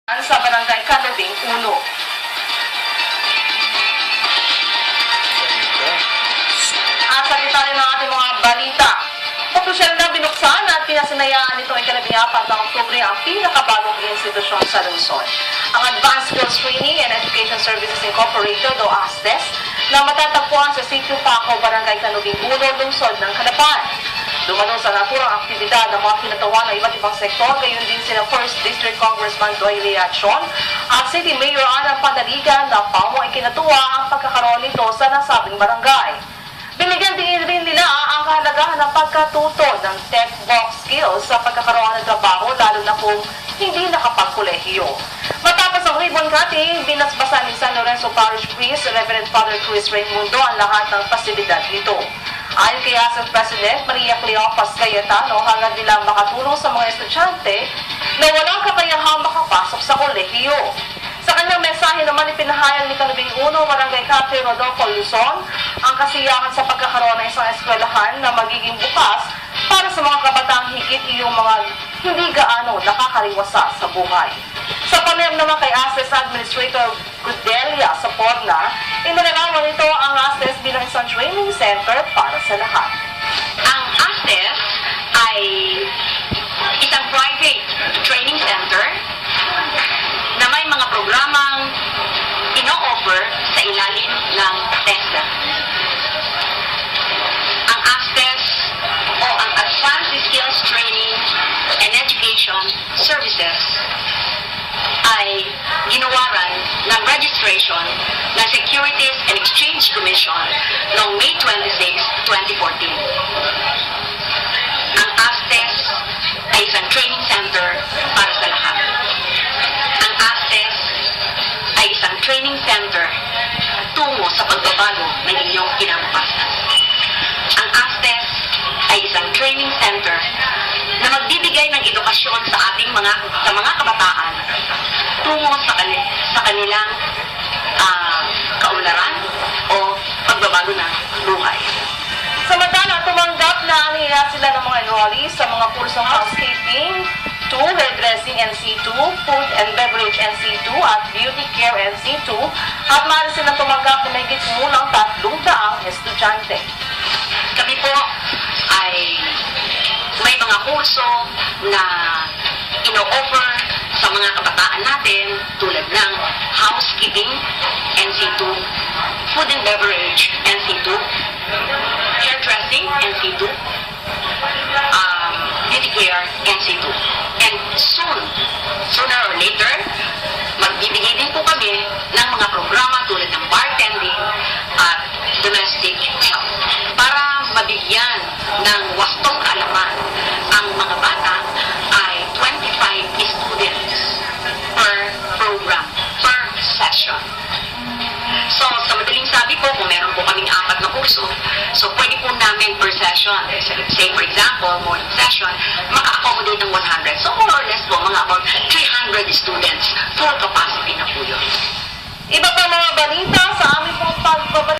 sa Barangay Calabing 1. At sa detalye ng ating mga balita, opisyal na binuksan at pinasinayaan nito ay Calabing 4 ng Oktubre ang pinakabagong institusyon sa Luzon. Ang Advanced Skills Training and Education Services Incorporated o ASTES na matatagpuan sa Sitio Paco, Barangay Calabing 1, lungsod ng Calapan. Dumalo sa naturang aktibidad ng mga kinatawan ng iba't ibang sektor, gayon din sina 1st District Congressman Doy Reaccion at City Mayor Ana Pandaligan na pamo ay kinatuwa ang pagkakaroon nito sa nasabing barangay. Binigyan din rin nila ang kahalagahan ng pagkatuto ng tech box skills sa pagkakaroon ng trabaho, lalo na kung hindi nakapagkolehiyo. Matapos ang ribbon cutting, binasbasan ni San Lorenzo Parish Priest, Reverend Father Chris Raimundo ang lahat ng pasilidad nito. Ayon kay Asset President Maria Cleopas Cayetano, hangad nilang makatulong sa mga estudyante na walang kakayahang makapasok sa kolehiyo. Sa kanyang mensahe naman, ipinahayag ni Calabing 1 Barangay Captain Rodolfo Luzon ang kasiyahan sa pagkakaroon ng isang eskwelahan na magiging bukas para sa mga kabataang higit iyong mga hindi gaano nakakariwasa sa buhay. Sa panayam naman kay ASTES Administrator Gudelia Saporna, inilarawan nito ang ASTES bilang isang training center para sa lahat. Ang ASTES ay isang private training center na may mga programang ino-offer sa ilalim ng TESDA. Ang ASTES o ang Advanced Skills Training and Education Services ay ginawaran ng registration ng Securities and Exchange Commission noong May 26, 2014. Ang ASTES ay isang training center para sa lahat. Ang ASTES ay isang training center tungo sa pagbabago ng inyong kinabukasan. Ang ASTES ay isang training center na magbibigay ng edukasyon sa ating mga kabataan tungo sa kanilang kaunlaran o pagbabago ng buhay. Samantala, tumanggap na niya sila ng mga enrollees sa mga kursong housekeeping 2, hairdressing NC2, food and beverage NC2 at beauty care NC2 at maaari silang tumanggap na may kumulang 300 estudyante. Kami po ay may mga kurso na ino-offer sa mga kabataan natin tulad ng housekeeping NC2, food and beverage NC2, hairdressing NC2, beauty care NC2. And sooner or later, magbibigay din po kami ng mga programa tulad ng bartending at domestic help para mabigyan ng wastong kaalaman ang mga bata ay 25 students per program, per session. So, sa madaling sabi po, kung meron po kaming 4 na kurso, so pwede po namin per session, say for example, morning session, maka-accommodate ng 100. So, more or less po, mga about 300 students, full capacity na po yun. Iba pa mga balita sa aming pong pagbabalik.